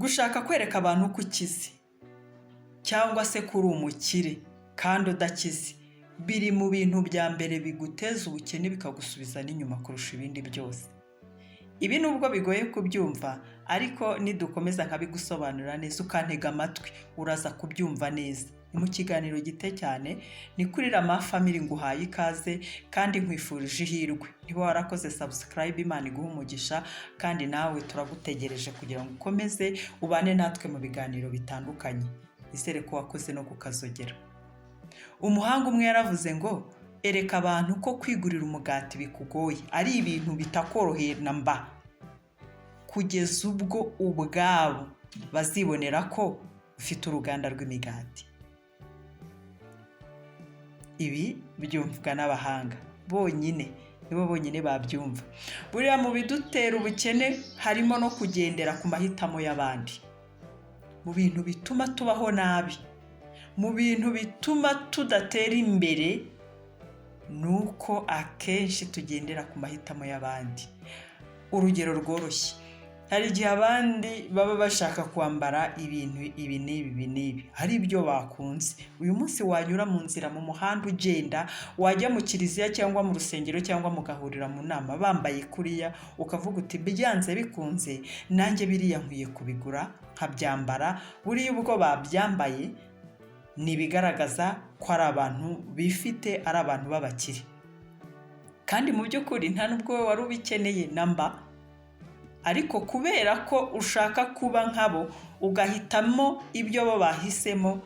gushaka kwereka abantu ko ukize cyangwa se kuri umukire kandi udakize biri mu bintu bya mbere biguteza ubukene bikagusubiza n'inyuma kurusha ibindi byose. Ibi nubwo bigoye kubyumva, ariko nidukomeza nkabigusobanurira neza ukantega amatwi uraza kubyumva neza. Ni mu kiganiro gite cyane, ni kuri Rama Family nguhaye ikaze kandi nkwifurije ihirwe. Niba warakoze subscribe, Imana iguhe umugisha, kandi nawe turagutegereje kugira ngo ukomeze ubane natwe mu biganiro bitandukanye. Izere ko wakoze no kukazogera. Umuhanga umwe yaravuze ngo ereka abantu ko kwigurira umugati bikugoye ari ibintu bitakoroheye na mba, kugeza ubwo ubwabo bazibonera ko ufite uruganda rw'imigati. Ibi byumvwa n'abahanga bonyine, nibo bonyine babyumva. Buriya mu bidutera ubukene harimo no kugendera ku mahitamo y'abandi, mu bintu bituma tubaho nabi, mu bintu bituma tudatera imbere, nuko akenshi tugendera ku mahitamo y'abandi. Urugero rworoshye, hari igihe abandi baba bashaka kwambara ibintu ibi n'ibi hari ibyo bakunze. Uyu munsi wanyura mu nzira mu muhanda ugenda, wajya mu kiliziya cyangwa mu rusengero cyangwa mugahurira mu nama bambaye kuriya, ukavuga uti byanze bikunze nanjye biriya nkwiye kubigura nkabyambara. Buriya ubwo babyambaye ni bigaragaza ko ari abantu bifite, ari abantu b'abakire, kandi mu by'ukuri nta nubwo wari ubikeneye namba, ariko kubera ko ushaka kuba nkabo ugahitamo ibyo bo bahisemo,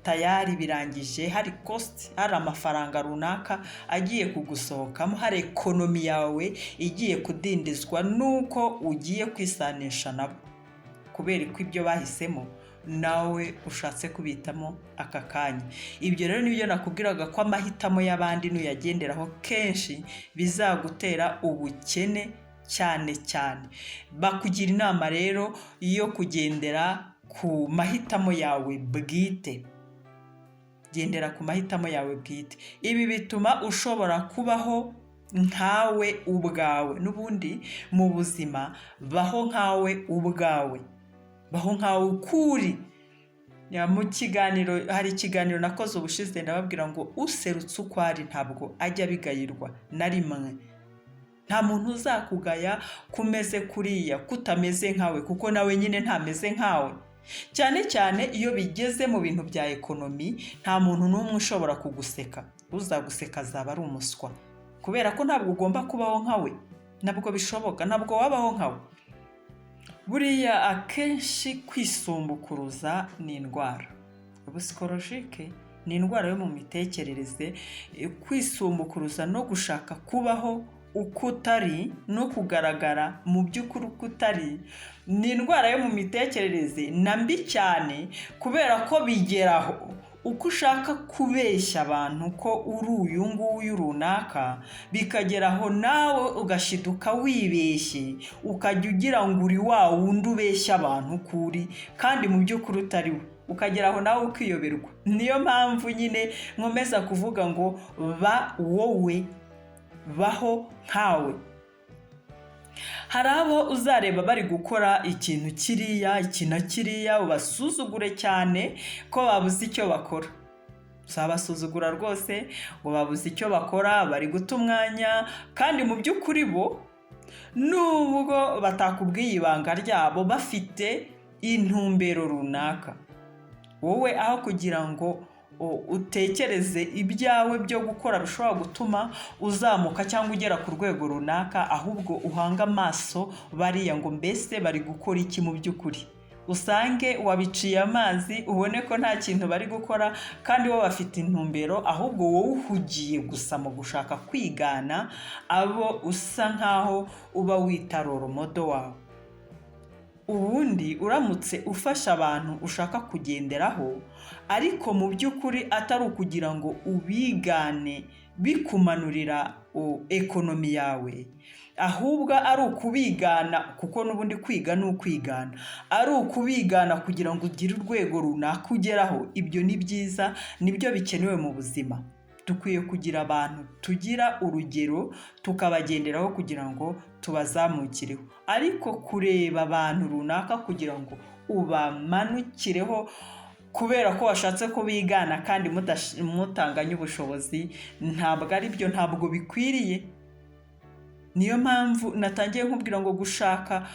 tayari birangije hari cost, hari amafaranga runaka agiye kugusohokamo, hari ekonomi yawe igiye kudindizwa nuko ugiye kwisanisha nabo, kubera ko ibyo bahisemo nawe ushatse kubitamo aka kanya. Ibyo rero nibyo nakubwiraga ko amahitamo y'abandi nuyagenderaho kenshi bizagutera ubukene cyane cyane. Bakugira inama rero yo kugendera ku mahitamo yawe bwite. Gendera ku mahitamo yawe bwite. Ibi bituma ushobora kubaho nkawe ubwawe. N'ubundi mu buzima baho nkawe ubwawe, baho nkawe ukuri. Mu kiganiro, hari ikiganiro nakoze ubushize ndababwira ngo userutse uko ari ntabwo ajya bigayirwa na rimwe. Nta muntu uzakugaya kumeze kuriya, kutameze nkawe, kuko nawe nyine ntameze nkawe. Cyane cyane iyo bigeze mu bintu bya ekonomi, nta muntu n'umwe ushobora kuguseka. Uzaguseka azaba ari umuswa, kubera ko ntabwo ugomba kubaho nkawe. Ntabwo bishoboka, ntabwo wabaho nkawe. Buriya akenshi kwisumbukuruza ni indwara. Psychologique ni indwara yo mu mitekerereze. Kwisumbukuruza no gushaka kubaho uko utari no kugaragara mu by'ukuri uko utari ni indwara yo mu mitekerereze na mbi cyane, kubera ko bigeraho uko ushaka kubeshya abantu ko uri uyu nguyu runaka, bikageraho nawe ugashiduka wibeshye, ukajya ugira ngo uri wa wundi ubeshya abantu kuri, kandi mu by'ukuri utari we, ukageraho nawe ukiyoberwa. Niyo mpamvu nyine nkomeza kuvuga ngo ba wowe, baho nkawe. Hari abo uzareba bari gukora ikintu kiriya ubasuzugure cyane ko babuze icyo bakora. Uzabasuzugura rwose ngo babuze icyo bakora, bari guta umwanya, kandi mu by'ukuri bo nubwo batakubwiye ibanga ryabo bafite intumbero runaka. Wowe aho kugira ngo utekereze ibyawe byo gukora bishobora gutuma uzamuka cyangwa ugera ku rwego runaka, ahubwo uhanga amaso bariya ngo mbese bari gukora iki mu by'ukuri. Usange wabiciye amazi, ubone ko nta kintu bari gukora, kandi bo bafite intumbero, ahubwo wowe uhugiye gusa mu gushaka kwigana abo usa nkaho uba wita roromodo wawe. Ubundi uramutse ufasha abantu ushaka kugenderaho, ariko mu by'ukuri atari ukugira ngo ubigane bikumanurira ekonomi yawe, ahubwo ari ukubigana, kuko n'ubundi kwiga ni ukwigana, ari ukubigana kugira ngo ugire urwego runaka ugeraho. Ibyo ni byiza, nibyo bikenewe mu buzima. dukwiye kugira abantu tugira urugero tukabagenderaho kugira ngo tubazamukireho. Ariko kureba abantu runaka kugira ngo ubamanukireho kubera ko washatse ko bigana kandi mutanganye ubushobozi, ntabwo ari byo, ntabwo bikwiriye. Niyo mpamvu natangiye nkubwira ngo gushaka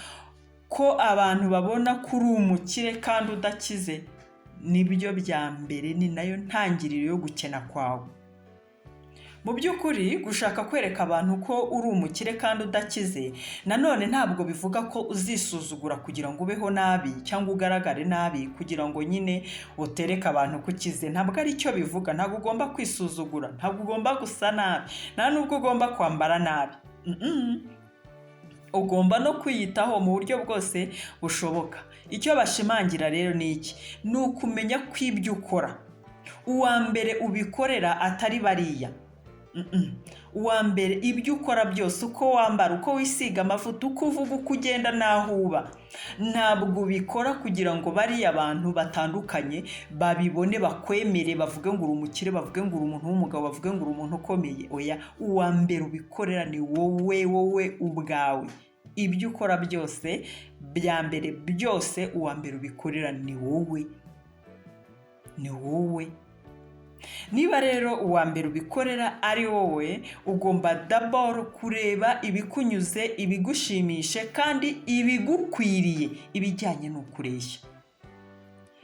ko abantu babona ko uri umukire kandi udakize nibyo bya mbere, ni nayo ntangiriro yo gukena kwawe. Mu by'ukuri gushaka kwereka abantu ko uri umukire kandi udakize nanone ntabwo bivuga ko uzisuzugura kugira ngo ubeho nabi cyangwa ugaragare nabi kugira ngo nyine utereke abantu ko ukize. Ntabwo ari cyo bivuga. Ntabwo ugomba kwisuzugura, ntabwo ugomba gusa nabi, nta nubwo ugomba kwambara nabi. Ugomba no kwiyitaho mu buryo bwose bushoboka. Icyo bashimangira rero ni iki? Ni ukumenya ko ibyo ukora uwa mbere ubikorera atari bariya. Uwa mbere ibyo ukora byose, uko wambara, uko wisiga amavuta, uko uvuga, uko ugenda, n'aho uba, ntabwo ubikora kugira ngo bariya abantu batandukanye babibone, bakwemere, bavuge ngo uri umukire, bavuge ngo uri umuntu w'umugabo, bavuge ngo uri umuntu ukomeye. Oya, uwa mbere ubikorera ni wowe ubwawe. Ibyo ukora byose bya mbere byose uwa mbere ubikorera ni wowe. Niba rero uwa mbere ubikorera ari wowe, ugomba d'abord kureba ibikunyuze, ibigushimishe kandi ibigukwiriye, ibijyanye n'ukureshya.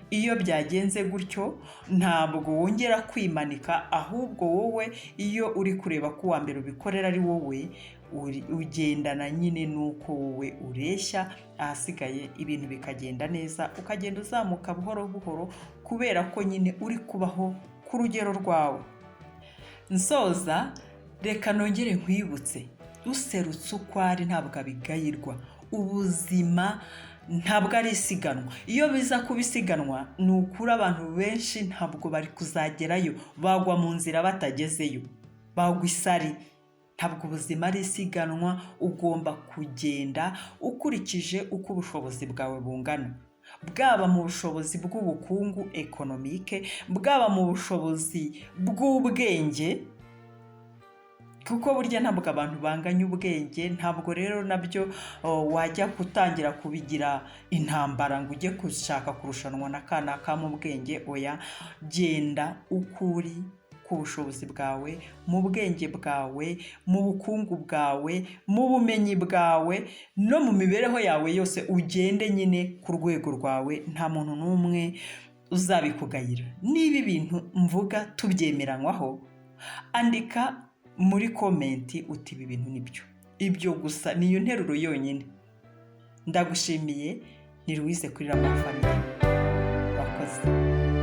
Iyo byagenze gutyo ntabwo wongera kwimanika, ahubwo wowe iyo uri kureba ko uwa mbere ubikorera ari wowe, ugendana nyine nuko wowe ureshya, ahasigaye ibintu bikagenda neza, ukagenda uzamuka buhoro buhoro kubera ko nyine uri kubaho ku rugero rwawe. Nsoza, reka nongere nkwibutse, userutse uko ari ntabwo abigayirwa. Ubuzima ntabwo ari isiganwa. Iyo biza kuba isiganwa ni ukuri abantu benshi ntabwo bari kuzagerayo, bagwa mu nzira batagezeyo, bagwa isari. Ntabwo ubuzima ari isiganwa, ugomba kugenda ukurikije uko ubushobozi bwawe bungana, bwaba mu bushobozi bw'ubukungu ekonomike, bwaba mu bushobozi bw'ubwenge, kuko burya ntabwo abantu banganya ubwenge. Ntabwo rero nabyo wajya gutangira kubigira intambara ngo ujye gushaka kurushanwa na kanaka mu bwenge. Oya, genda ukuri ku bushobozi bwawe, mu bwenge bwawe, mu bukungu bwawe, mu bumenyi bwawe, no mu mibereho yawe yose ugende nyine ku rwego rwawe. Nta muntu n'umwe uzabikugayira. Niba ibintu mvuga tubyemeranywaho, andika muri komenti uti ibi bintu nibyo. Ibyo gusa niyo nteruro yonyine. Ndagushimiye. Ni Louise kuri Rama Family. Bakoze.